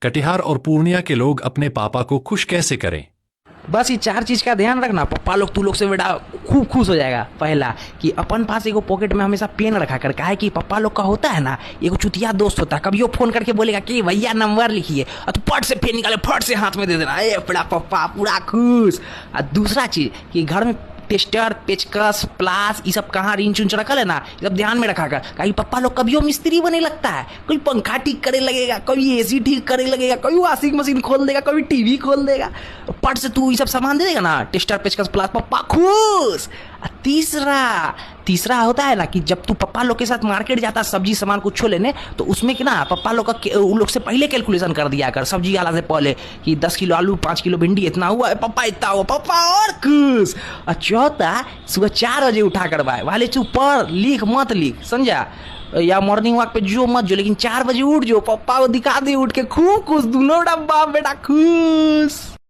कटिहार और पूर्णिया के लोग अपने पापा को खुश कैसे करें? बस ये 4 चीज का ध्यान रखना, पप्पा लोग तू लोग से बेटा खूब खुश हो जाएगा। पहला कि अपन पास एगो पॉकेट में हमेशा पेन रखा कर, काहे कि पप्पा लोग का होता है ना एगो चुतिया दोस्त होता है, कभी वो फोन करके बोलेगा कि भैया नंबर लिखिए, और तू फट से पेन निकाले फट से हाथ में दे देना, ए बड़ा पप्पा पूरा खुश। और दूसरा चीज कि घर में टेस्टर, पेचकस, प्लास ये सब कहाँ रिंच उंच रखल है ना, ये सब ध्यान में रखा कर, कहीं पप्पा लोग कभी मिस्त्री बने लगता है, कोई पंखा ठीक करे लगेगा, कभी एसी ठीक करे लगेगा, कभी वॉशिंग मशीन खोल देगा, कभी टीवी खोल देगा, पट से तू ये सब सामान दे देगा ना, टेस्टर, पेचकस, प्लास, पप्पा खुश। तीसरा होता है ना कि जब तू पप्पा लोग के साथ मार्केट जाता सब्जी सामान कुछ लेने, तो उसमें कि ना पप्पा लोग का उन लोग से पहले कैलकुलेशन कर दिया कर, सब्जी वाला से पहले कि 10 किलो आलू, 5 किलो भिंडी इतना हुआ है, पप्पा इतना हुआ, पप्पा और खुश। और चौथा, सुबह 4 बजे उठा करवाए वाले, तू पढ़ लिख मत लिख समझा, या मॉर्निंग वॉक पे जो मत जो, लेकिन 4 बजे उठ जो, पप्पा को दिखा दे उठ के खूब खुश, दोनों बाप बेटा खुश।